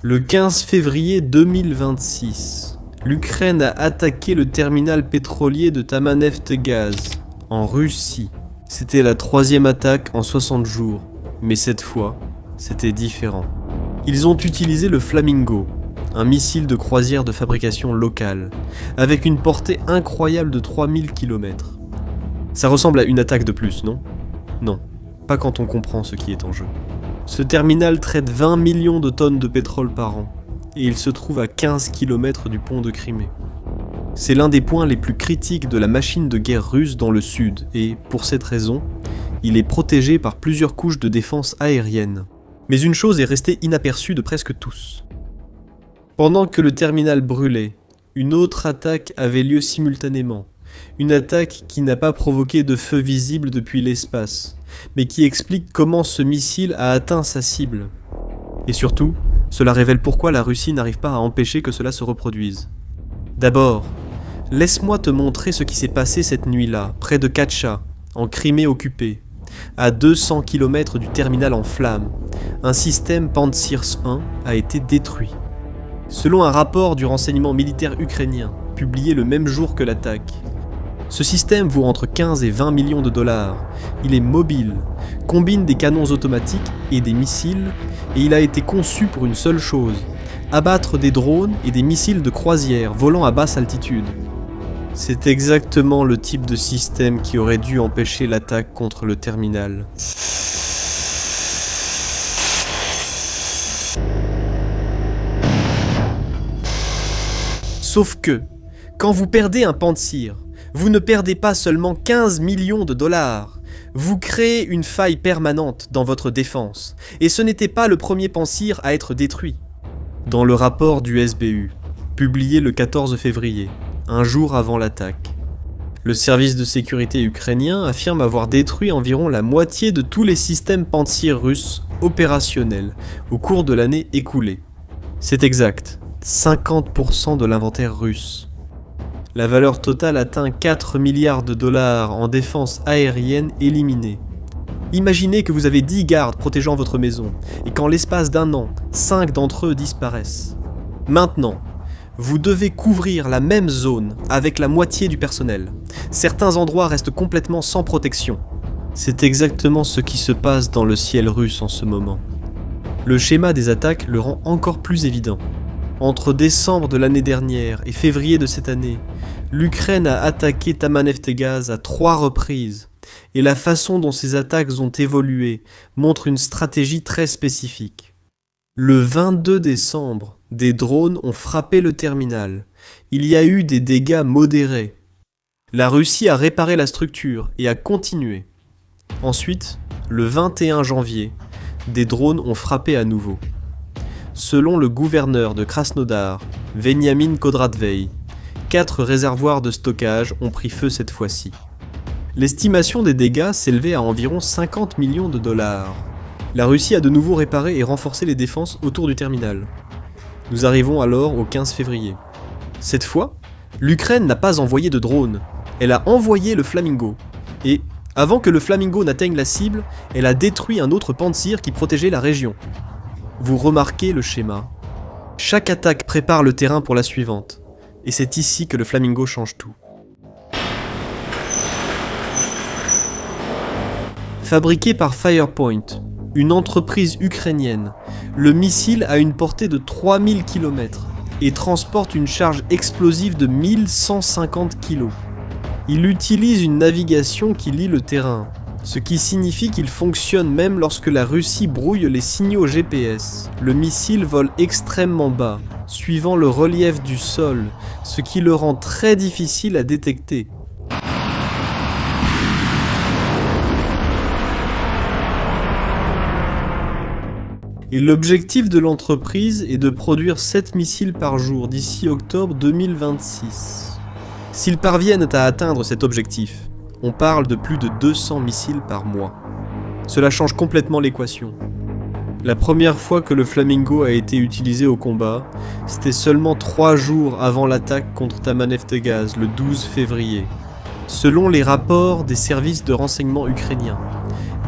Le 15 février 2026, l'Ukraine a attaqué le terminal pétrolier de Tamaneftegaz, en Russie. C'était la 3e attaque en 60 jours, mais cette fois, c'était différent. Ils ont utilisé le Flamingo, un missile de croisière de fabrication locale, avec une portée incroyable de 3000 km. Ça ressemble à une attaque de plus, non? Non, pas quand on comprend ce qui est en jeu. Ce terminal traite 20 millions de tonnes de pétrole par an, et il se trouve à 15 km du pont de Crimée. C'est l'un des points les plus critiques de la machine de guerre russe dans le sud, et, pour cette raison, il est protégé par plusieurs couches de défense aérienne. Mais une chose est restée inaperçue de presque tous. Pendant que le terminal brûlait, une autre attaque avait lieu simultanément. Une attaque qui n'a pas provoqué de feu visible depuis l'espace, mais qui explique comment ce missile a atteint sa cible. Et surtout, cela révèle pourquoi la Russie n'arrive pas à empêcher que cela se reproduise. D'abord, laisse-moi te montrer ce qui s'est passé cette nuit-là, près de Katcha, en Crimée occupée, à 200 km du terminal en flammes. Un système Pantsir 1 a été détruit. Selon un rapport du renseignement militaire ukrainien, publié le même jour que l'attaque, ce système vaut entre 15 et 20 millions de dollars. Il est mobile, combine des canons automatiques et des missiles, et il a été conçu pour une seule chose, abattre des drones et des missiles de croisière volant à basse altitude. C'est exactement le type de système qui aurait dû empêcher l'attaque contre le terminal. Sauf que, quand vous perdez un Pantsir, vous ne perdez pas seulement 15 millions de dollars, vous créez une faille permanente dans votre défense, et ce n'était pas le premier Pantsir à être détruit. Dans le rapport du SBU, publié le 14 février, un jour avant l'attaque, le service de sécurité ukrainien affirme avoir détruit environ la moitié de tous les systèmes Pantsir russes opérationnels au cours de l'année écoulée. C'est exact, 50% de l'inventaire russe. La valeur totale atteint 4 milliards de dollars en défense aérienne éliminée. Imaginez que vous avez 10 gardes protégeant votre maison, et qu'en l'espace d'un an, 5 d'entre eux disparaissent. Maintenant, vous devez couvrir la même zone avec la moitié du personnel. Certains endroits restent complètement sans protection. C'est exactement ce qui se passe dans le ciel russe en ce moment. Le schéma des attaques le rend encore plus évident. Entre décembre de l'année dernière et février de cette année, l'Ukraine a attaqué Tamaneftegaz à 3 reprises, et la façon dont ces attaques ont évolué montre une stratégie très spécifique. Le 22 décembre, des drones ont frappé le terminal. Il y a eu des dégâts modérés. La Russie a réparé la structure et a continué. Ensuite, le 21 janvier, des drones ont frappé à nouveau. Selon le gouverneur de Krasnodar, Veniamin Kodradvei, 4 réservoirs de stockage ont pris feu cette fois-ci. L'estimation des dégâts s'élevait à environ 50 millions de dollars. La Russie a de nouveau réparé et renforcé les défenses autour du terminal. Nous arrivons alors au 15 février. Cette fois, l'Ukraine n'a pas envoyé de drone, elle a envoyé le Flamingo. Et, avant que le Flamingo n'atteigne la cible, elle a détruit un autre Pantsir qui protégeait la région. Vous remarquez le schéma. Chaque attaque prépare le terrain pour la suivante, et c'est ici que le Flamingo change tout. Fabriqué par Firepoint, une entreprise ukrainienne, le missile a une portée de 3000 km et transporte une charge explosive de 1150 kg. Il utilise une navigation qui lie le terrain, ce qui signifie qu'il fonctionne même lorsque la Russie brouille les signaux GPS. Le missile vole extrêmement bas, suivant le relief du sol, ce qui le rend très difficile à détecter. Et l'objectif de l'entreprise est de produire 7 missiles par jour d'ici octobre 2026. S'ils parviennent à atteindre cet objectif, on parle de plus de 200 missiles par mois. Cela change complètement l'équation. La première fois que le Flamingo a été utilisé au combat, c'était seulement 3 jours avant l'attaque contre Tamaneftegaz, le 12 février. Selon les rapports des services de renseignement ukrainiens,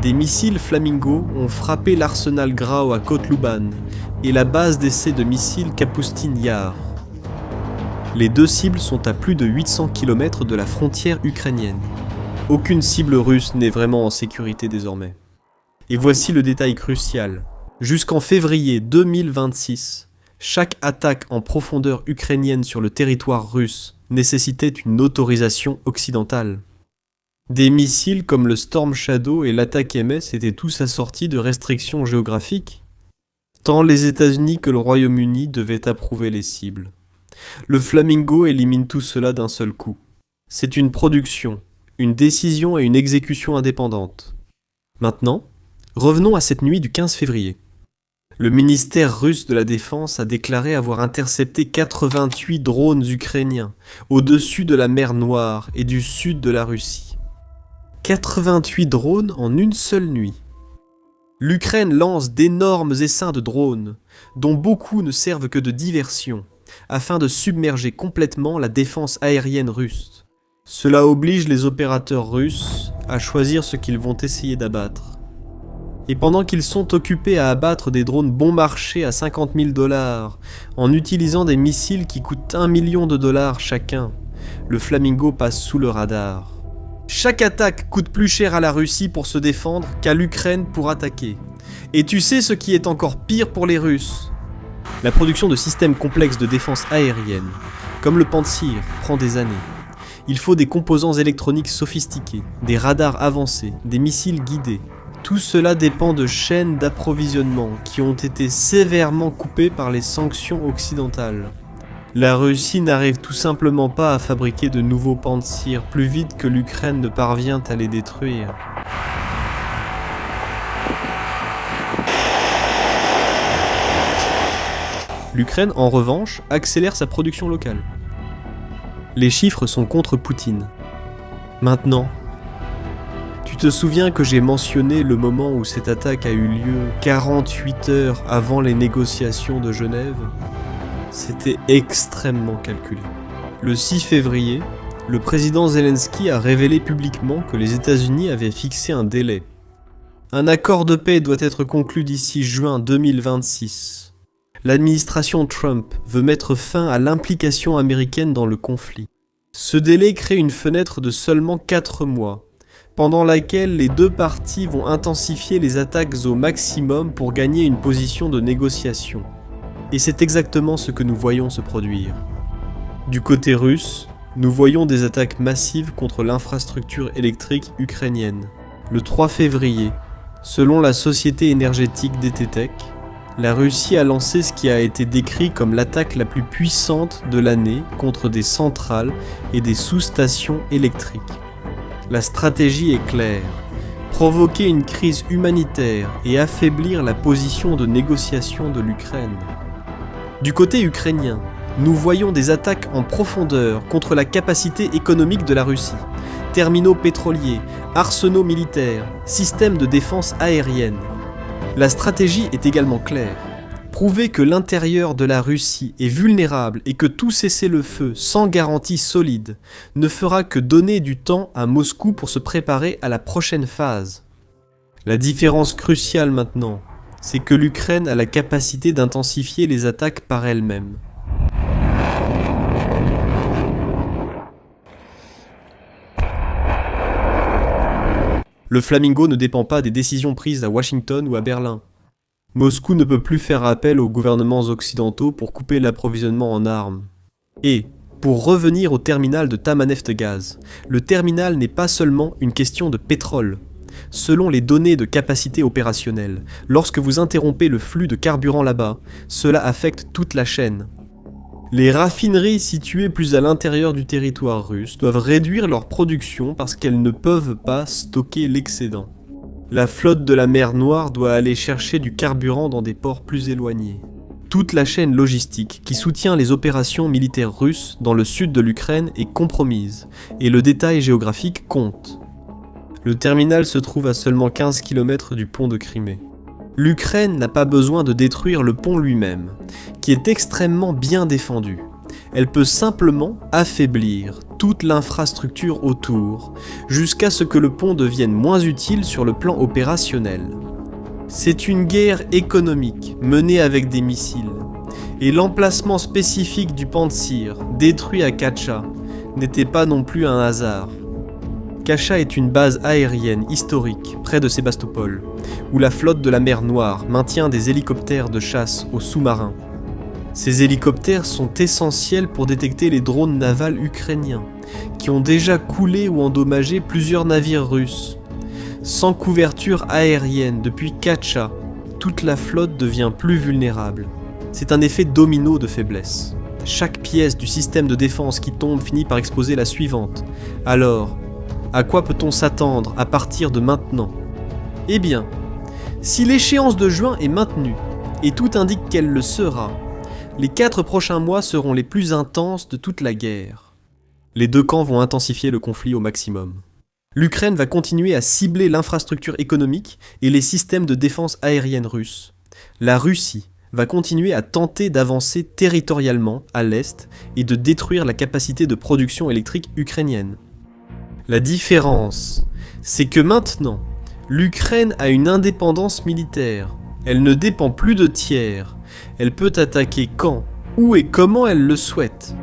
des missiles Flamingo ont frappé l'arsenal Grau à Kotluban et la base d'essai de missiles Kapustin Yar. Les deux cibles sont à plus de 800 km de la frontière ukrainienne. Aucune cible russe n'est vraiment en sécurité désormais. Et voici le détail crucial. Jusqu'en février 2026, chaque attaque en profondeur ukrainienne sur le territoire russe nécessitait une autorisation occidentale. Des missiles comme le Storm Shadow et l'Attack MS étaient tous assortis de restrictions géographiques. Tant les États-Unis que le Royaume-Uni devaient approuver les cibles. Le Flamingo élimine tout cela d'un seul coup. C'est une production, une décision et une exécution indépendantes. Maintenant, revenons à cette nuit du 15 février. Le ministère russe de la Défense a déclaré avoir intercepté 88 drones ukrainiens au-dessus de la mer Noire et du sud de la Russie. 88 drones en une seule nuit. L'Ukraine lance d'énormes essaims de drones, dont beaucoup ne servent que de diversion, afin de submerger complètement la défense aérienne russe. Cela oblige les opérateurs russes à choisir ce qu'ils vont essayer d'abattre. Et pendant qu'ils sont occupés à abattre des drones bon marché à 50 000 $, en utilisant des missiles qui coûtent 1 million de dollars chacun, le Flamingo passe sous le radar. Chaque attaque coûte plus cher à la Russie pour se défendre qu'à l'Ukraine pour attaquer. Et tu sais ce qui est encore pire pour les Russes? La production de systèmes complexes de défense aérienne, comme le Pantsir, prend des années. Il faut des composants électroniques sophistiqués, des radars avancés, des missiles guidés. Tout cela dépend de chaînes d'approvisionnement qui ont été sévèrement coupées par les sanctions occidentales. La Russie n'arrive tout simplement pas à fabriquer de nouveaux Pantsir plus vite que l'Ukraine ne parvient à les détruire. L'Ukraine, en revanche, accélère sa production locale. Les chiffres sont contre Poutine. Maintenant, tu te souviens que j'ai mentionné le moment où cette attaque a eu lieu 48 heures avant les négociations de Genève ? C'était extrêmement calculé. Le 6 février, le président Zelensky a révélé publiquement que les États-Unis avaient fixé un délai. Un accord de paix doit être conclu d'ici juin 2026. L'administration Trump veut mettre fin à l'implication américaine dans le conflit. Ce délai crée une fenêtre de seulement 4 mois, pendant laquelle les deux parties vont intensifier les attaques au maximum pour gagner une position de négociation. Et c'est exactement ce que nous voyons se produire. Du côté russe, nous voyons des attaques massives contre l'infrastructure électrique ukrainienne. Le 3 février, selon la société énergétique DTTech, la Russie a lancé ce qui a été décrit comme l'attaque la plus puissante de l'année contre des centrales et des sous-stations électriques. La stratégie est claire. Provoquer une crise humanitaire et affaiblir la position de négociation de l'Ukraine. Du côté ukrainien, nous voyons des attaques en profondeur contre la capacité économique de la Russie. Terminaux pétroliers, arsenaux militaires, systèmes de défense aérienne. La stratégie est également claire. Prouver que l'intérieur de la Russie est vulnérable et que tout cessez-le-feu sans garantie solide ne fera que donner du temps à Moscou pour se préparer à la prochaine phase. La différence cruciale maintenant, c'est que l'Ukraine a la capacité d'intensifier les attaques par elle-même. Le Flamingo ne dépend pas des décisions prises à Washington ou à Berlin. Moscou ne peut plus faire appel aux gouvernements occidentaux pour couper l'approvisionnement en armes. Et, pour revenir au terminal de Tamaneftegaz, le terminal n'est pas seulement une question de pétrole. Selon les données de capacité opérationnelle, lorsque vous interrompez le flux de carburant là-bas, cela affecte toute la chaîne. Les raffineries situées plus à l'intérieur du territoire russe doivent réduire leur production parce qu'elles ne peuvent pas stocker l'excédent. La flotte de la mer Noire doit aller chercher du carburant dans des ports plus éloignés. Toute la chaîne logistique qui soutient les opérations militaires russes dans le sud de l'Ukraine est compromise, et le détail géographique compte. Le terminal se trouve à seulement 15 km du pont de Crimée. L'Ukraine n'a pas besoin de détruire le pont lui-même, qui est extrêmement bien défendu. Elle peut simplement affaiblir toute l'infrastructure autour, jusqu'à ce que le pont devienne moins utile sur le plan opérationnel. C'est une guerre économique menée avec des missiles. Et l'emplacement spécifique du Pantsir, détruit à Kacha, n'était pas non plus un hasard. Kacha est une base aérienne historique près de Sébastopol, où la flotte de la mer Noire maintient des hélicoptères de chasse aux sous-marins. Ces hélicoptères sont essentiels pour détecter les drones navals ukrainiens, qui ont déjà coulé ou endommagé plusieurs navires russes. Sans couverture aérienne depuis Kacha, toute la flotte devient plus vulnérable. C'est un effet domino de faiblesse. Chaque pièce du système de défense qui tombe finit par exposer la suivante. Alors, à quoi peut-on s'attendre à partir de maintenant ? Eh bien, si l'échéance de juin est maintenue, et tout indique qu'elle le sera, les 4 prochains mois seront les plus intenses de toute la guerre. Les deux camps vont intensifier le conflit au maximum. L'Ukraine va continuer à cibler l'infrastructure économique et les systèmes de défense aérienne russes. La Russie va continuer à tenter d'avancer territorialement à l'est et de détruire la capacité de production électrique ukrainienne. La différence, c'est que maintenant, l'Ukraine a une indépendance militaire. Elle ne dépend plus de tiers. Elle peut attaquer quand, où et comment elle le souhaite.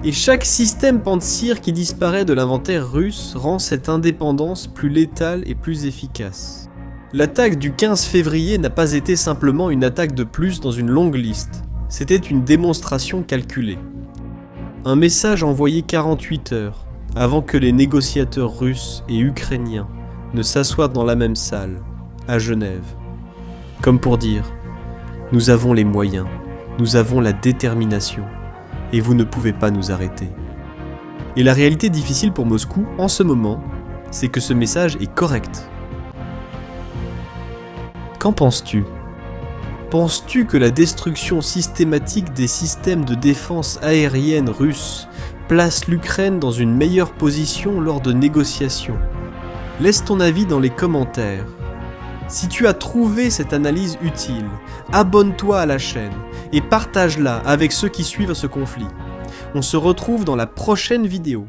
Et chaque système Pantsir qui disparaît de l'inventaire russe rend cette indépendance plus létale et plus efficace. L'attaque du 15 février n'a pas été simplement une attaque de plus dans une longue liste. C'était une démonstration calculée. Un message envoyé 48 heures avant que les négociateurs russes et ukrainiens ne s'assoient dans la même salle, à Genève. Comme pour dire, nous avons les moyens, nous avons la détermination, et vous ne pouvez pas nous arrêter. Et la réalité difficile pour Moscou, en ce moment, c'est que ce message est correct. Qu'en penses-tu ? Penses-tu que la destruction systématique des systèmes de défense aérienne russes place l'Ukraine dans une meilleure position lors de négociations ? Laisse ton avis dans les commentaires. Si tu as trouvé cette analyse utile, abonne-toi à la chaîne et partage-la avec ceux qui suivent ce conflit. On se retrouve dans la prochaine vidéo.